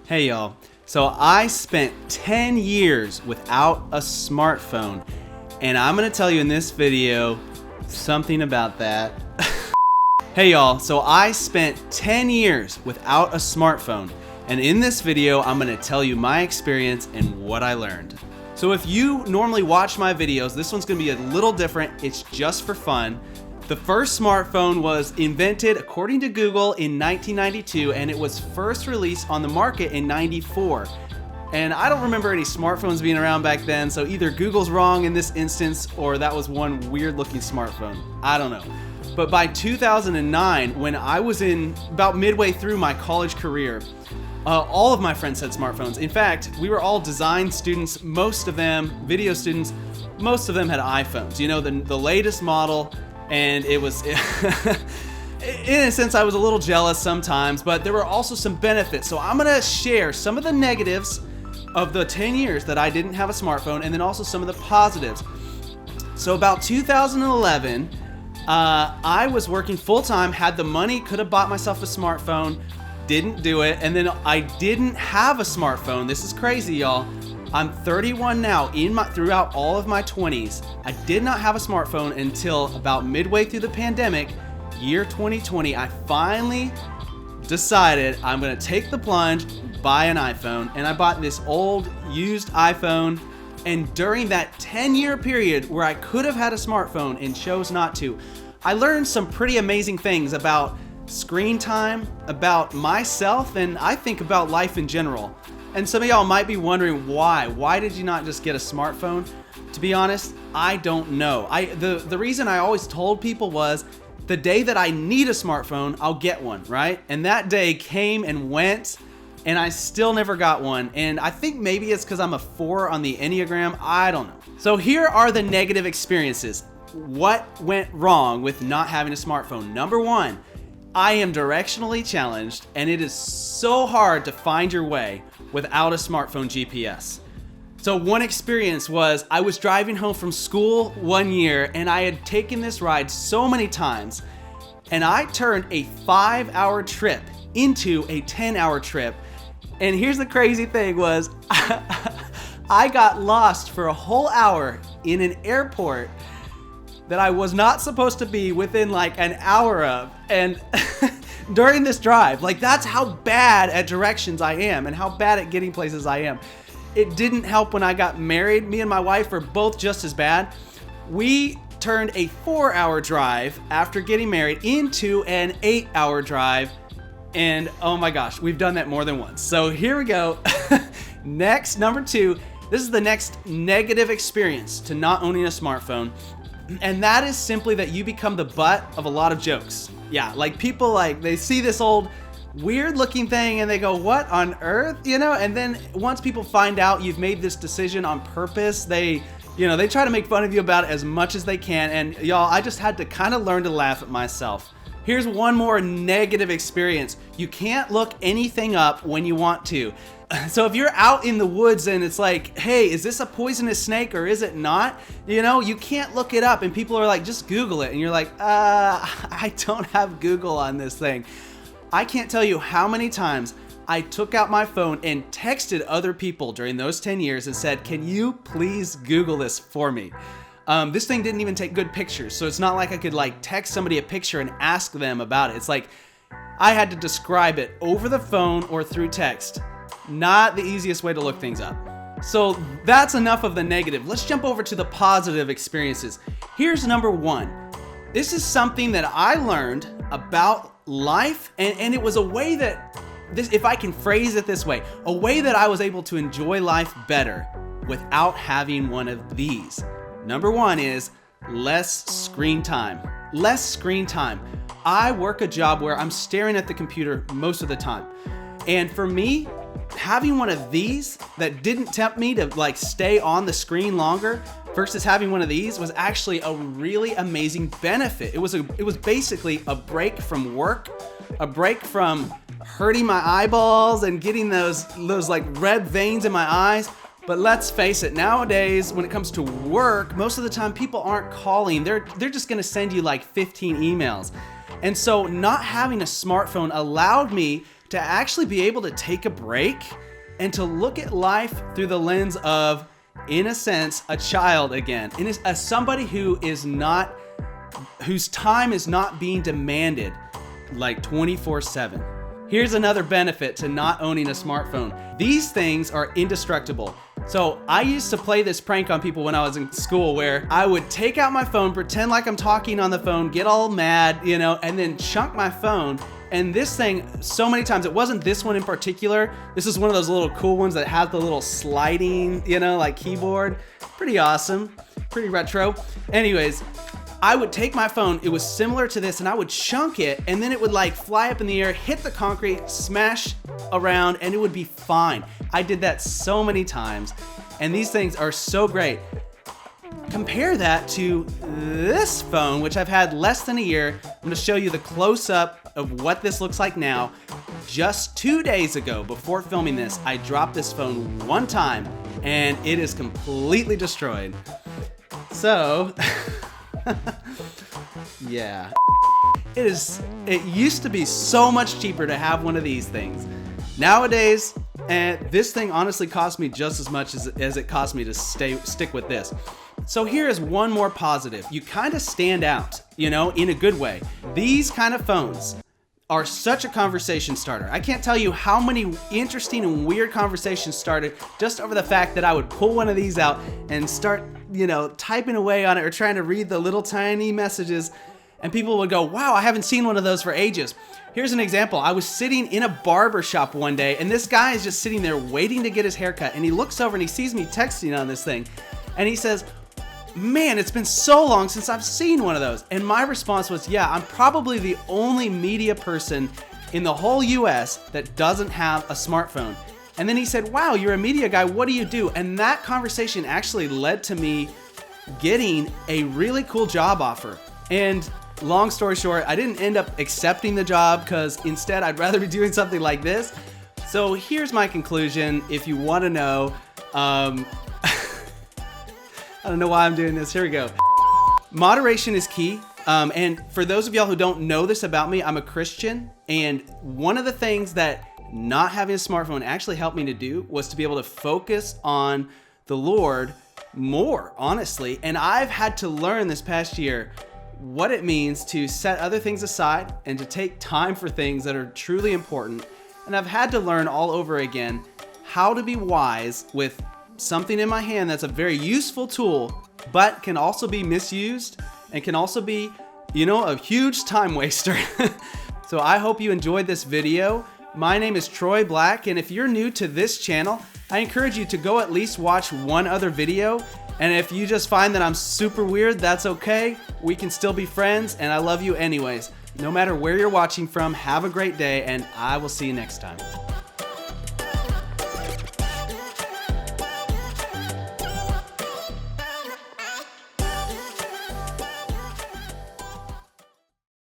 Hey y'all, so I spent 10 years without a smartphone, and I'm gonna tell you in this video something about that. Hey y'all, so I spent 10 years without a smartphone, and in this video I'm gonna tell you my experience and what I learned. So if you normally watch my videos, this one's gonna be a little different. It's just for fun. The first smartphone was invented, according to Google, in 1992, and it was first released on the market in 94. And I don't remember any smartphones being around back then, so either Google's wrong in this instance or that was one weird looking smartphone. I don't know. But by 2009, when I was in about midway through my college career, all of my friends had smartphones. In fact, we were all design students, most of them video students, most of them had iPhones, you know, the latest model. And it was, in a sense, I was a little jealous sometimes, but there were also some benefits. So I'm gonna share some of the negatives of the 10 years that I didn't have a smartphone, and then also some of the positives. So about 2011, I was working full-time, had the money, could have bought myself a smartphone, didn't do it, and then I didn't have a smartphone. This is crazy, y'all. I'm 31 now. Throughout all of my 20s, I did not have a smartphone until about midway through the pandemic, year 2020. I finally decided I'm gonna take the plunge, buy an iPhone, and I bought this old used iPhone. And during that 10-year period where I could have had a smartphone and chose not to, I learned some pretty amazing things about screen time, about myself, and I think about life in general. And some of y'all might be wondering why. Why did you not just get a smartphone? To be honest, I don't know. The reason I always told people was the day that I need a smartphone, I'll get one, right? And that day came and went, and I still never got one. And I think maybe it's because I'm a 4 on the Enneagram. I don't know. So here are the negative experiences. What went wrong with not having a smartphone? Number one, I am directionally challenged, and it is so hard to find your way without a smartphone GPS. So one experience was I was driving home from school one year, and I had taken this ride so many times, and I turned a 5-hour trip into a 10-hour trip. And here's the crazy thing was I got lost for a whole hour in an airport that I was not supposed to be within like an hour of. And during this drive, like that's how bad at directions I am and how bad at getting places I am. It didn't help when I got married. Me and my wife were both just as bad. We turned a 4-hour drive after getting married into an 8-hour drive. And oh my gosh, we've done that more than once. So here we go. Next, number 2, this is the next negative experience to not owning a smartphone. And that is simply that you become the butt of a lot of jokes. Yeah, like people they see this old weird looking thing and they go, what on earth? You know, and then once people find out you've made this decision on purpose, they try to make fun of you about it as much as they can. And y'all, I just had to kind of learn to laugh at myself. Here's one more negative experience. You can't look anything up when you want to. So if you're out in the woods and it's like, hey, is this a poisonous snake or is it not? You know, you can't look it up and people are like, just Google it. And you're like, I don't have Google on this thing. I can't tell you how many times I took out my phone and texted other people during those 10 years and said, can you please Google this for me? This thing didn't even take good pictures. So it's not like I could text somebody a picture and ask them about it. It's like I had to describe it over the phone or through text. Not the easiest way to look things up. So that's enough of the negative. Let's jump over to the positive experiences. Here's number 1. This is something that I learned about life, and it was a way that, if I can phrase it this way, a way that I was able to enjoy life better without having one of these. Number 1 is less screen time. Less screen time. I work a job where I'm staring at the computer most of the time. And for me, having one of these that didn't tempt me to stay on the screen longer versus having one of these was actually a really amazing benefit. It was basically a break from work, a break from hurting my eyeballs and getting those red veins in my eyes. But let's face it, nowadays, when it comes to work, most of the time people aren't calling. They're just gonna send you 15 emails. And so not having a smartphone allowed me to actually be able to take a break and to look at life through the lens of, in a sense, a child again, and as somebody who is not, whose time is not being demanded like 24/7. Here's another benefit to not owning a smartphone. These things are indestructible. So I used to play this prank on people when I was in school where I would take out my phone, pretend like I'm talking on the phone, get all mad, you know, and then chunk my phone. And this thing, so many times, it wasn't this one in particular. This is one of those little cool ones that have the little sliding, you know, like keyboard. Pretty awesome, pretty retro. Anyways, I would take my phone, it was similar to this, and I would chunk it, and then it would like fly up in the air, hit the concrete, smash around, and it would be fine. I did that so many times, and these things are so great. Compare that to this phone, which I've had less than a year. I'm gonna show you the close-up of what this looks like now. Just 2 days ago, before filming this, I dropped this phone one time, and it is completely destroyed. So, yeah. It used to be so much cheaper to have one of these things. Nowadays, this thing honestly cost me just as much as it cost me to stick with this. So here is one more positive. You kind of stand out, you know, in a good way. These kind of phones are such a conversation starter. I can't tell you how many interesting and weird conversations started just over the fact that I would pull one of these out and start, you know, typing away on it or trying to read the little tiny messages, and people would go, wow, I haven't seen one of those for ages. Here's an example. I was sitting in a barber shop one day, and this guy is just sitting there waiting to get his haircut, and he looks over and he sees me texting on this thing, and he says, man, it's been so long since I've seen one of those. And my response was, yeah, I'm probably the only media person in the whole US that doesn't have a smartphone. And then he said, wow, you're a media guy, what do you do? And that conversation actually led to me getting a really cool job offer. And long story short, I didn't end up accepting the job because instead I'd rather be doing something like this. So here's my conclusion, if you want to know. I don't know why I'm doing this. Here we go. Moderation is key. And for those of y'all who don't know this about me, I'm a Christian. And one of the things that not having a smartphone actually helped me to do was to be able to focus on the Lord more, honestly. And I've had to learn this past year what it means to set other things aside and to take time for things that are truly important. And I've had to learn all over again how to be wise with something in my hand that's a very useful tool, but can also be misused and can also be, you know, a huge time waster. So I hope you enjoyed this video. My name is Troy Black, and if you're new to this channel, I encourage you to go at least watch one other video. And if you just find that I'm super weird, that's okay. We can still be friends, and I love you anyways. No matter where you're watching from, have a great day, and I will see you next time.